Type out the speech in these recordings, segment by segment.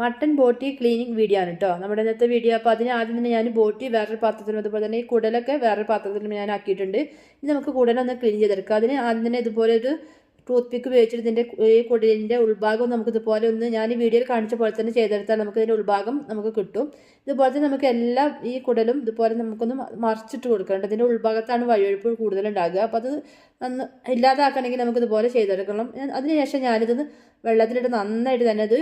Mutton ബോട്ടി cleaning video ആണ് കേട്ടോ നമ്മുടെ ഇന്നത്തെ വീഡിയോ. അപ്പോൾ അതിന് ആദ്യം തന്നെ ഞാൻ ബോട്ടി വേറൊരു പാത്രത്തിലും അതുപോലെ തന്നെ ഈ കുടലൊക്കെ വേറൊരു പാത്രത്തിലും ഞാൻ ആക്കിയിട്ടുണ്ട്. ഇനി നമുക്ക് കുടലൊന്ന് ക്ലീൻ ചെയ്തെടുക്കാം. അതിന് ആദ്യം തന്നെ ഇതുപോലെ ഒരു ടൂത്ത് പിക്ക് ഉപയോഗിച്ചിട്ട് ഇതിൻ്റെ ഈ കുടലിൻ്റെ ഉൾഭാഗം നമുക്ക് ഇതുപോലെ ഒന്ന് ഞാൻ ഈ വീഡിയോയിൽ കാണിച്ച പോലെ തന്നെ ചെയ്തെടുത്താൽ നമുക്ക് ഇതിൻ്റെ ഉൾഭാഗം നമുക്ക് കിട്ടും. ഇതുപോലെ തന്നെ നമുക്ക് എല്ലാം ഈ കുടലും ഇതുപോലെ നമുക്കൊന്ന് മറിച്ചിട്ട് കൊടുക്കണം. ഇതിൻ്റെ ഉൾഭാഗത്താണ് വഴുവഴുപ്പ് കൂടുതലുണ്ടാകുക. അപ്പോൾ അത് ഇല്ലാതാക്കണമെങ്കിൽ നമുക്ക് ഇതുപോലെ ചെയ്തെടുക്കണം. അതിനുശേഷം ഞാനിതൊന്ന് വെള്ളത്തിലിട്ട് നന്നായിട്ട് തന്നെ അത്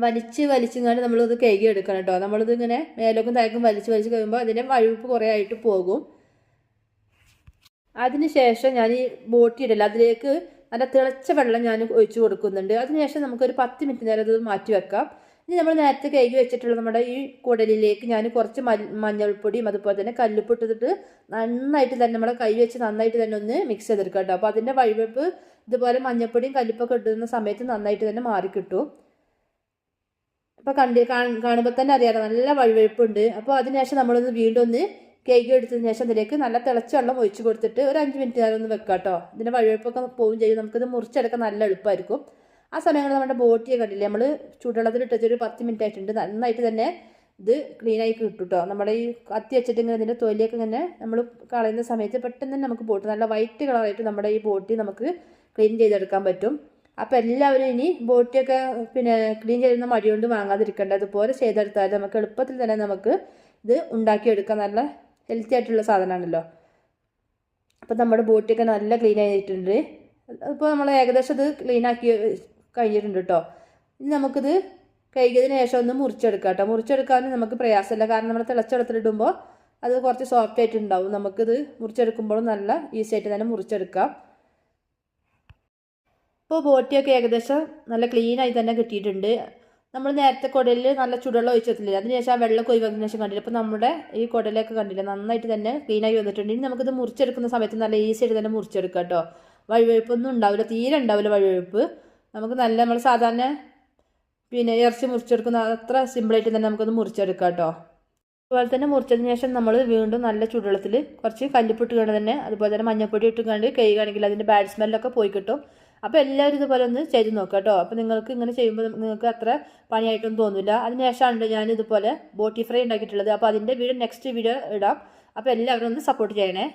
വലിച്ചിങ്ങാണ്ട് നമ്മളത് കഴുകി എടുക്കണം കേട്ടോ. നമ്മളിത് ഇങ്ങനെ മേലോക്കും താഴേക്കും വലിച്ച് കഴിയുമ്പോൾ അതിൻ്റെ വഴുപ്പ് കുറേ ആയിട്ട് പോകും. അതിനുശേഷം ഞാൻ ഈ ബോട്ടി ഇടല അതിലേക്ക് നല്ല തിളച്ച വെള്ളം ഞാൻ ഒഴിച്ചു കൊടുക്കുന്നുണ്ട്. അതിനുശേഷം നമുക്കൊരു 10 മിനിറ്റ് നേരം അത് മാറ്റി വെക്കാം. ഇനി നമ്മൾ നേരത്തെ കഴുകി വെച്ചിട്ടുള്ള നമ്മുടെ ഈ കുടലിലേക്ക് ഞാൻ കുറച്ച് മഞ്ഞൾപ്പൊടിയും അതുപോലെ തന്നെ കല്ലുപ്പ് ഇട്ടിട്ട് നന്നായിട്ട് തന്നെ നമ്മുടെ കൈ വെച്ച് നന്നായിട്ട് തന്നെ ഒന്ന് മിക്സ് ചെയ്തെടുക്കാം കേട്ടോ. അപ്പോൾ അതിൻ്റെ വഴുവെപ്പ് ഇതുപോലെ മഞ്ഞൾപ്പൊടിയും കല്ലുപ്പൊക്കെ ഇടുന്ന സമയത്ത് നന്നായിട്ട് തന്നെ മാറിക്കിട്ടും. അപ്പോൾ കാണുമ്പോൾ തന്നെ അറിയാലോ നല്ല വഴുവഴുപ്പുണ്ട്. അപ്പോൾ അതിനുശേഷം നമ്മളൊന്ന് വീണ്ടും ഒന്ന് കേക്ക് എടുത്തതിന് ശേഷം അതിലേക്ക് നല്ല തിളച്ച വെള്ളം ഒഴിച്ച് കൊടുത്തിട്ട് ഒരു 5 മിനിറ്റ് നേരം ഒന്ന് വെക്കാം കേട്ടോ. ഇതിൻ്റെ വഴുവഴുപ്പൊക്കെ പോവുകയും ചെയ്യും. നമുക്കിത് മുറിച്ചെടുക്കാൻ നല്ല എളുപ്പമായിരിക്കും. ആ സമയങ്ങളിൽ നമ്മുടെ ബോട്ടിയെ കണ്ടില്ലേ നമ്മൾ ചൂടുവെള്ളത്തിൽ ഇട്ടൊരു 10 മിനിറ്റ് ആയിട്ടുണ്ട്. നന്നായിട്ട് തന്നെ ഇത് ക്ലീനായി കിട്ടും കേട്ടോ. നമ്മുടെ ഈ കത്തി വെച്ചിട്ട് ഇങ്ങനെ ഇതിൻ്റെ തൊലിയൊക്കെ ഇങ്ങനെ നമ്മൾ കളയുന്ന സമയത്ത് പെട്ടെന്ന് തന്നെ നമുക്ക് ബോട്ടി നല്ല വൈറ്റ് കളറായിട്ട് നമ്മുടെ ഈ ബോട്ടി നമുക്ക് ക്ലീൻ ചെയ്തെടുക്കാൻ പറ്റും. അപ്പോൾ എല്ലാവരും ഇനി ബോട്ടിയൊക്കെ ക്ലീൻ ചെയ്യുന്ന മടി കൊണ്ട് വാങ്ങാതിരിക്കേണ്ട. അതുപോലെ ചെയ്തെടുത്താൽ നമുക്ക് എളുപ്പത്തിൽ തന്നെ നമുക്ക് ഇത് ഉണ്ടാക്കിയെടുക്കാം. നല്ല ഹെൽത്തി ആയിട്ടുള്ള സാധനമാണല്ലോ. അപ്പോൾ നമ്മുടെ ബോട്ടിയൊക്കെ നല്ല ക്ലീൻ ആയിട്ടുണ്ട്. അപ്പോൾ നമ്മൾ ഏകദേശം ഇത് ക്ലീനാക്കി കഴിഞ്ഞിട്ടുണ്ട് കേട്ടോ. ഇനി നമുക്കിത് കഴുകിയതിന് ശേഷം ഒന്ന് മുറിച്ചെടുക്കാം കേട്ടോ. മുറിച്ചെടുക്കാനും നമുക്ക് പ്രയാസമില്ല, കാരണം നമ്മൾ തിളച്ച വെള്ളത്തിലിടുമ്പോൾ അത് കുറച്ച് സോഫ്റ്റ് ആയിട്ടുണ്ടാവും. നമുക്കിത് മുറിച്ചെടുക്കുമ്പോഴും നല്ല ഈസി ആയിട്ട് തന്നെ മുറിച്ചെടുക്കാം. ഇപ്പോൾ ബോട്ടിയൊക്കെ ഏകദേശം നല്ല ക്ലീനായി തന്നെ കിട്ടിയിട്ടുണ്ട്. നമ്മൾ നേരത്തെ കുടലിൽ നല്ല ചുടുവെള്ളം ഒഴിച്ചിട്ടില്ല, അതിനുശേഷം ആ വെള്ളം ഒഴിവാക്കിയതിന് ശേഷം കണ്ടില്ല. അപ്പോൾ നമ്മുടെ ഈ കുടലൊക്കെ കണ്ടില്ല നന്നായിട്ട് തന്നെ ക്ലീനായി വന്നിട്ടുണ്ട്. ഇനി നമുക്കിത് മുറിച്ചെടുക്കുന്ന സമയത്ത് നല്ല ഈസി ആയിട്ട് തന്നെ മുറിച്ചെടുക്കാം കേട്ടോ. വഴുവഴുപ്പൊന്നും ഉണ്ടാവില്ല, തീരെ ഉണ്ടാവില്ല വഴുവഴുപ്പ്. നമുക്ക് നല്ല നമ്മൾ സാധാരണ ഇറച്ചി മുറിച്ചെടുക്കുന്ന അത്ര സിമ്പിളായിട്ട് തന്നെ നമുക്കൊന്ന് മുറിച്ചെടുക്കാം കേട്ടോ. അതുപോലെ തന്നെ മുറിച്ചതിന് ശേഷം നമ്മൾ വീണ്ടും നല്ല ചൂടുവെള്ളത്തിൽ കുറച്ച് കല്ലുപ്പിട്ട് കൊണ്ട് തന്നെ അതുപോലെ തന്നെ മഞ്ഞൾപ്പൊടി ഇട്ട് കണ്ട് കഴുകുകയാണെങ്കിൽ അതിൻ്റെ ബാഡ് സ്മെല്ലൊക്കെ പോയി കിട്ടും. അപ്പോൾ എല്ലാവരും ഇതുപോലെ ഒന്ന് ചെയ്ത് നോക്കാം കേട്ടോ. അപ്പോൾ നിങ്ങൾക്ക് ഇങ്ങനെ ചെയ്യുമ്പോൾ നിങ്ങൾക്ക് അത്ര പണിയായിട്ടൊന്നും തോന്നില്ല. അതിനുശേഷമാണ് ഞാൻ ഇതുപോലെ ബോട്ടി ഫ്രൈ ഉണ്ടാക്കിയിട്ടുള്ളത്. അപ്പോൾ അതിൻ്റെ വീഡിയോ നെക്സ്റ്റ് വീഡിയോ ഇടാം. അപ്പോൾ എല്ലാവരും ഒന്ന് സപ്പോർട്ട് ചെയ്യണേ.